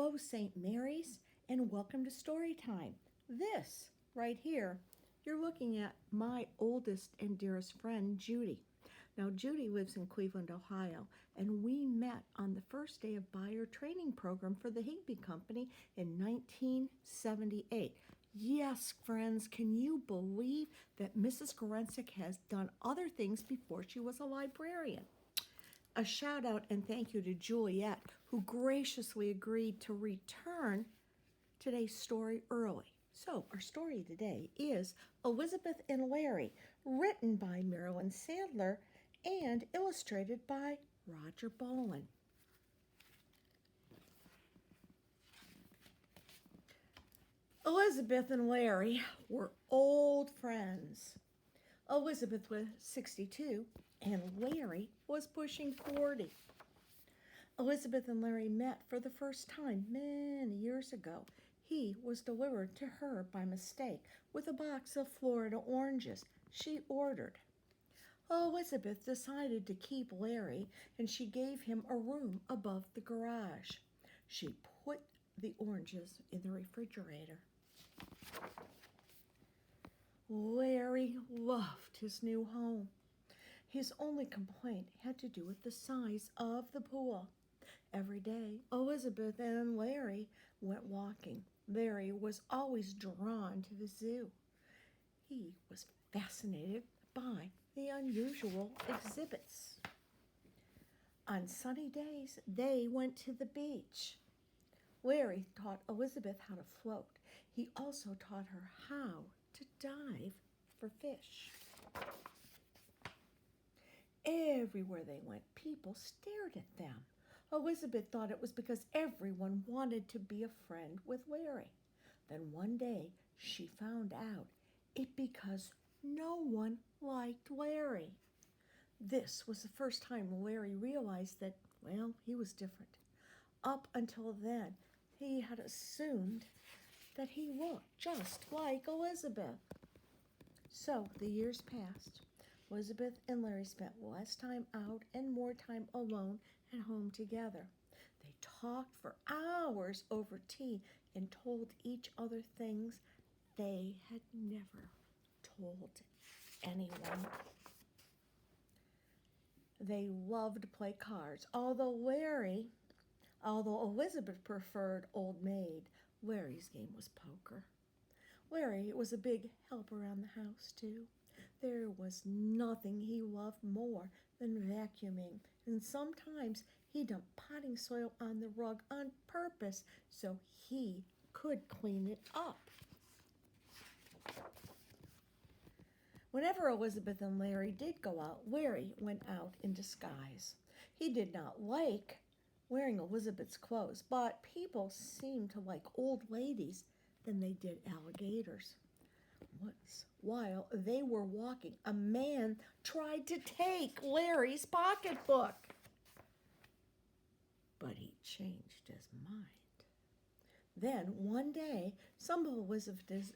Hello, St. Mary's, and welcome to Story Time. This, right here, you're looking at my oldest and dearest friend, Judy. Now, Judy lives in Cleveland, Ohio, and we met on the first day of buyer training program for the Higby Company in 1978. Yes, friends, can you believe that Mrs. Gorensek has done other things before she was a librarian? A shout out and thank you to Juliet, who graciously agreed to return today's story early. So, our story today is Elizabeth and Larry, written by Marilyn Sandler and illustrated by Roger Bowen. Elizabeth and Larry were old friends. Elizabeth was 62 and Larry was pushing 40. Elizabeth and Larry met for the first time many years ago. He was delivered to her by mistake with a box of Florida oranges she ordered. Elizabeth decided to keep Larry, and she gave him a room above the garage. She put the oranges in the refrigerator. Larry loved his new home. His only complaint had to do with the size of the pool. Every day, Elizabeth and Larry went walking. Larry was always drawn to the zoo. He was fascinated by the unusual exhibits. On sunny days, they went to the beach. Larry taught Elizabeth how to float. He also taught her how to dive for fish. Everywhere they went, people stared at them. Elizabeth thought it was because everyone wanted to be a friend with Larry. Then one day, she found out it because no one liked Larry. This was the first time Larry realized that, well, he was different. Up until then, he had assumed that he looked just like Elizabeth. So the years passed. Elizabeth and Larry spent less time out and more time alone at home together. They talked for hours over tea and told each other things they had never told anyone. They loved to play cards. Although Elizabeth preferred Old Maid, Larry's game was poker. Larry was a big help around the house, too. There was nothing he loved more than vacuuming, and sometimes he dumped potting soil on the rug on purpose so he could clean it up. Whenever Elizabeth and Larry did go out, Larry went out in disguise. He did not like wearing Elizabeth's clothes, but people seemed to like old ladies than they did alligators. Once, while they were walking, a man tried to take Larry's pocketbook. But he changed his mind. Then, one day, some of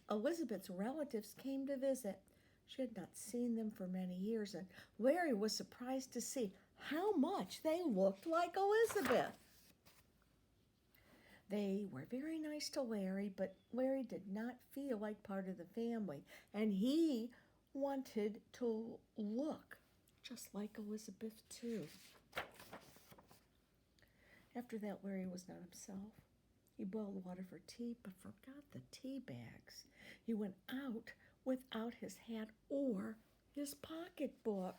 Elizabeth's relatives came to visit. She had not seen them for many years, and Larry was surprised to see how much they looked like Elizabeth. They were very nice to Larry, but Larry did not feel like part of the family, and he wanted to look just like Elizabeth, too. After that, Larry was not himself. He boiled water for tea, but forgot the tea bags. He went out without his hat or his pocketbook.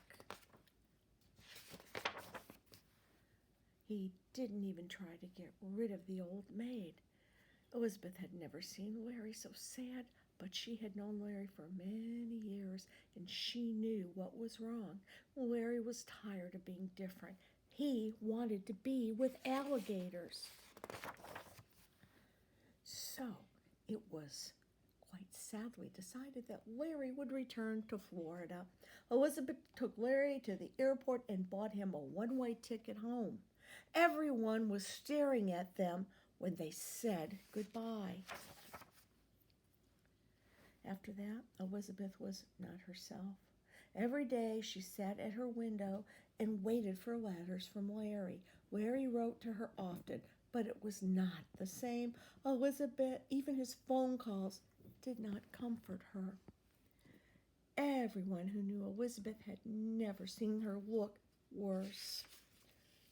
He didn't even try to get rid of the old maid. Elizabeth had never seen Larry so sad, but she had known Larry for many years, and she knew what was wrong. Larry was tired of being different. He wanted to be with alligators. So it was quite sadly decided that Larry would return to Florida. Elizabeth took Larry to the airport and bought him a one-way ticket home. Everyone was staring at them when they said goodbye. After that, Elizabeth was not herself. Every day she sat at her window and waited for letters from Larry. Larry wrote to her often, But it was not the same. Elizabeth, even his phone calls, did not comfort her. Everyone who knew Elizabeth had never seen her look worse.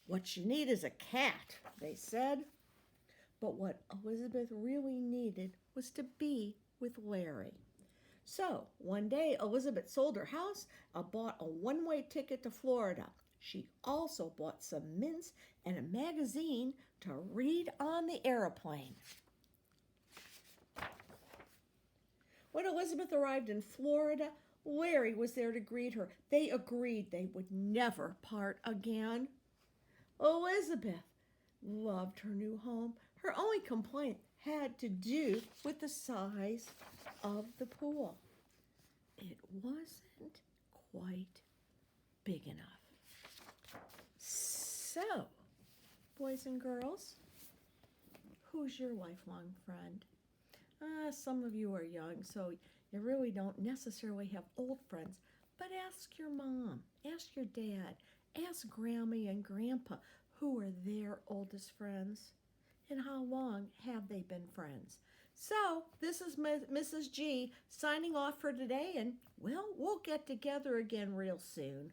What you need is a cat, they said. But what Elizabeth really needed was to be with Larry. So one day, Elizabeth sold her house and bought a one-way ticket to Florida. She also bought some mints and a magazine to read on the airplane. When Elizabeth arrived in Florida, Larry was there to greet her. They agreed they would never part again. Elizabeth loved her new home. Her only complaint had to do with the size of the pool. It wasn't quite big enough. So, boys and girls, who's your lifelong friend? Some of you are young, so you really don't necessarily have old friends, but ask your mom, ask your dad, ask Grammy and Grandpa who are their oldest friends and how long have they been friends. So this is Mrs. G signing off for today, and well, we'll get together again real soon.